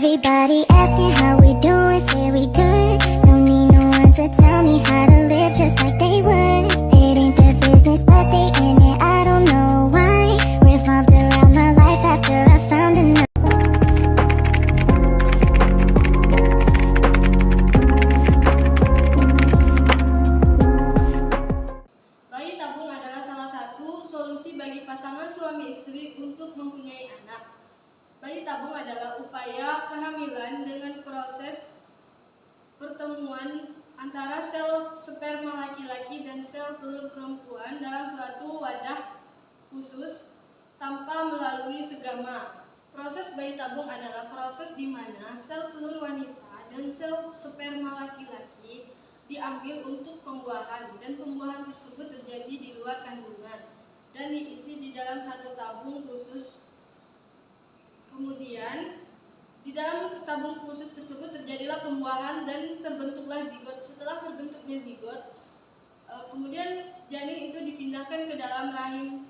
Everybody asking how we doing, say we good. Don't need no one to tell me how to live just like they would. It ain't their business, but they in it, I don't know why. Revolved around my life after I found enough. Bayi tabung adalah salah satu solusi bagi pasangan suami istri untuk mempunyai anak. Bayi tabung adalah upaya kehamilan dengan proses pertemuan antara sel sperma laki-laki dan sel telur perempuan dalam suatu wadah khusus tanpa melalui segama. Proses bayi tabung adalah proses di mana sel telur wanita dan sel sperma laki-laki diambil untuk pembuahan, dan pembuahan tersebut terjadi di luar kandungan dan diisi di dalam satu tabung khusus. Kemudian di dalam tabung khusus tersebut terjadilah pembuahan dan terbentuklah zigot. Setelah terbentuknya zigot, kemudian janin itu dipindahkan ke dalam rahim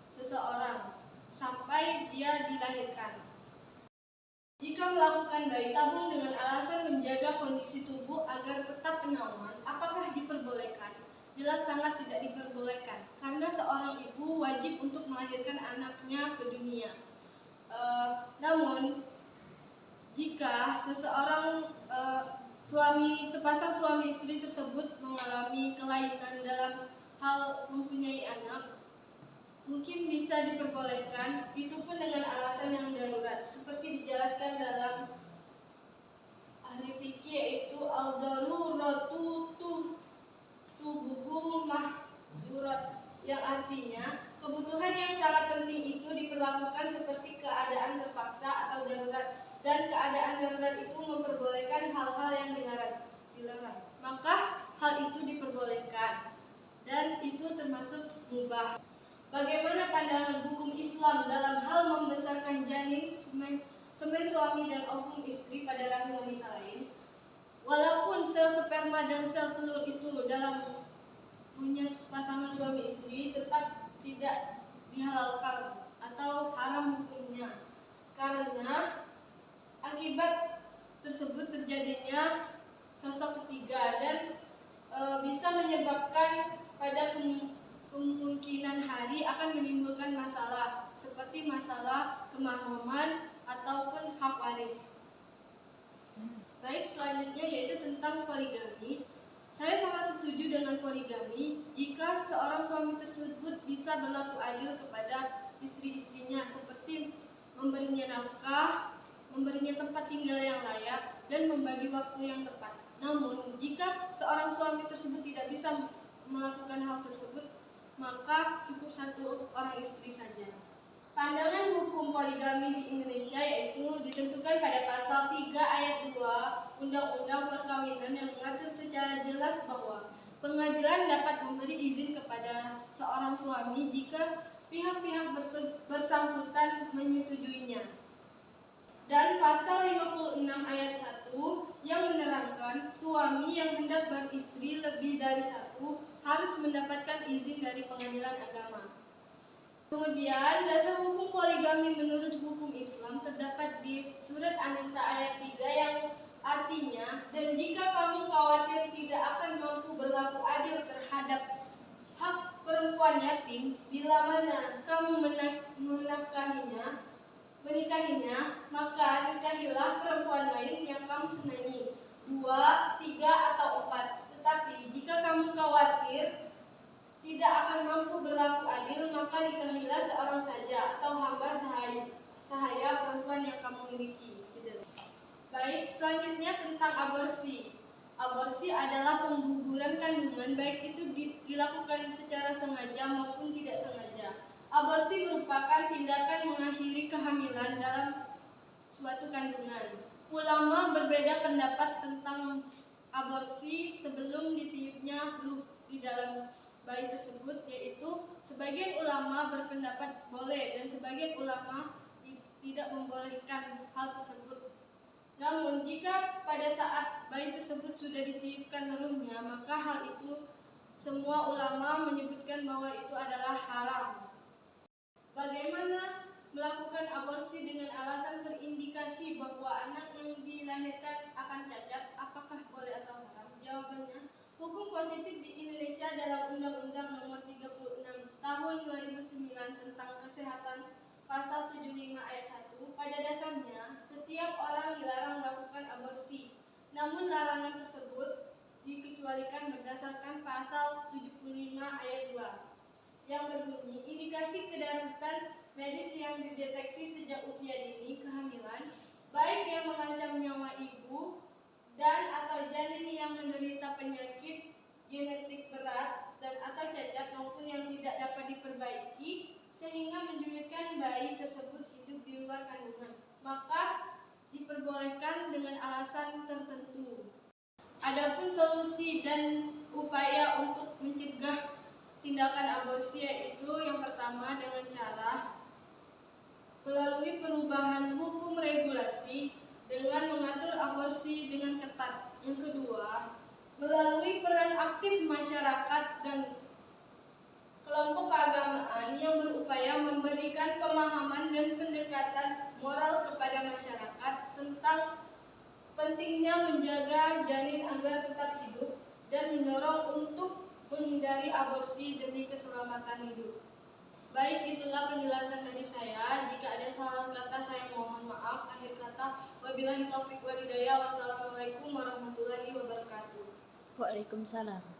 seseorang sampai dia dilahirkan. Jika melakukan bayi tabung dengan alasan menjaga kondisi tubuh agar tetap penawan, apakah diperbolehkan? Jelas sangat tidak diperbolehkan, karena seorang ibu wajib untuk melahirkan anaknya ke dunia. Namun, jika seseorang sepasang suami istri tersebut mengalami kelainan dalam hal mempunyai anak, mungkin bisa diperbolehkan, itu pun dengan alasan yang darurat, seperti dijelaskan dalam ahli fikih, yaitu al-daruratu tubuhul mahzurat, yang artinya kebutuhan yang sangat penting itu diperlakukan seperti keadaan terpaksa atau darurat, dan keadaan darurat itu memperbolehkan hal-hal yang dilarang. Maka hal itu diperbolehkan dan itu termasuk mubah. Bagaimana pandangan hukum Islam dalam hal membesarkan janin semen suami dan ovum istri pada rahim wanita lain? Walaupun sel sperma dan sel telur itu dalam punya pasangan suami istri tetap tidak dihalalkan atau haram hukumnya, karena akibat tersebut terjadinya sosok ketiga dan bisa menyebabkan pada kemungkinan hari akan menimbulkan masalah seperti masalah kemahroman ataupun hak waris. Baik, selanjutnya yaitu tentang poligami. Saya sangat setuju dengan poligami jika seorang suami tersebut bisa berlaku adil kepada istri-istrinya, seperti memberinya nafkah, memberinya tempat tinggal yang layak, dan membagi waktu yang tepat. Namun, jika seorang suami tersebut tidak bisa melakukan hal tersebut, maka cukup satu orang istri saja. Pandangan hukum poligami di Indonesia yaitu ditentukan pada pasal 3 ayat 2 Undang-Undang Perkawinan, yang mengatur secara jelas bahwa pengadilan dapat memberi izin kepada seorang suami jika pihak-pihak bersangkutan menyetujuinya. Dan pasal 56 ayat 1 yang menerangkan suami yang hendak beristri lebih dari satu harus mendapatkan izin dari pengadilan agama. Kemudian dasar hukum poligami menurut hukum Islam terdapat di surat An-Nisa ayat 3 yang artinya, dan jika kamu khawatir tidak akan mampu berlaku adil terhadap hak perempuan yatim, bila mana kamu menikahinya, maka nikahilah perempuan lain yang kamu senangi, 2, 3, atau 4. Tetapi jika kamu khawatir tidak akan mampu berlaku adil, maka nikahilah seorang saja atau hamba sahaya perempuan yang kamu miliki. Baik, selanjutnya tentang aborsi. Aborsi adalah pengguguran kandungan, baik itu dilakukan secara sengaja maupun tidak sengaja. Aborsi merupakan tindakan mengakhiri kehamilan dalam suatu kandungan. Ulama berbeda pendapat tentang aborsi sebelum ditiupnya ruh di dalam bayi tersebut, yaitu sebagian ulama berpendapat boleh dan sebagian ulama tidak membolehkan hal tersebut. Namun jika pada saat bayi tersebut sudah ditiupkan ruhnya, maka hal itu semua ulama menyebutkan bahwa itu adalah haram. Bagaimana melakukan aborsi dengan alasan terindikasi bahwa anak yang dikatakan cacat, apakah boleh atau haram? Jawabannya, hukum positif di Indonesia dalam Undang-Undang Nomor 36 Tahun 2009 tentang Kesehatan Pasal 75 ayat 1, pada dasarnya setiap orang dilarang melakukan aborsi. Namun larangan tersebut dikecualikan berdasarkan Pasal 75 ayat 2 yang berbunyi, indikasi kedaruratan medis yang dideteksi sejak usia dini kehamilan, baik yang mengancam nyawa ibu dan atau janin yang menderita penyakit genetik berat dan atau cacat maupun yang tidak dapat diperbaiki sehingga menyulitkan bayi tersebut hidup di luar kandungan, maka diperbolehkan dengan alasan tertentu. Adapun solusi dan upaya untuk mencegah tindakan aborsi yaitu yang pertama dengan cara melalui perubahan hukum regulasi dengan mengatur aborsi dengan ketat. Yang kedua, melalui peran aktif masyarakat dan kelompok keagamaan yang berupaya memberikan pemahaman dan pendekatan moral kepada masyarakat tentang pentingnya menjaga janin agar tetap hidup dan mendorong untuk menghindari aborsi demi keselamatan hidup. Baik, itulah penjelasan dari saya. Jika ada salah kata saya mohon maaf. Akhir kata, wabillahi taufiq wal hidayah. Wassalamualaikum warahmatullahi wabarakatuh. Waalaikumsalam.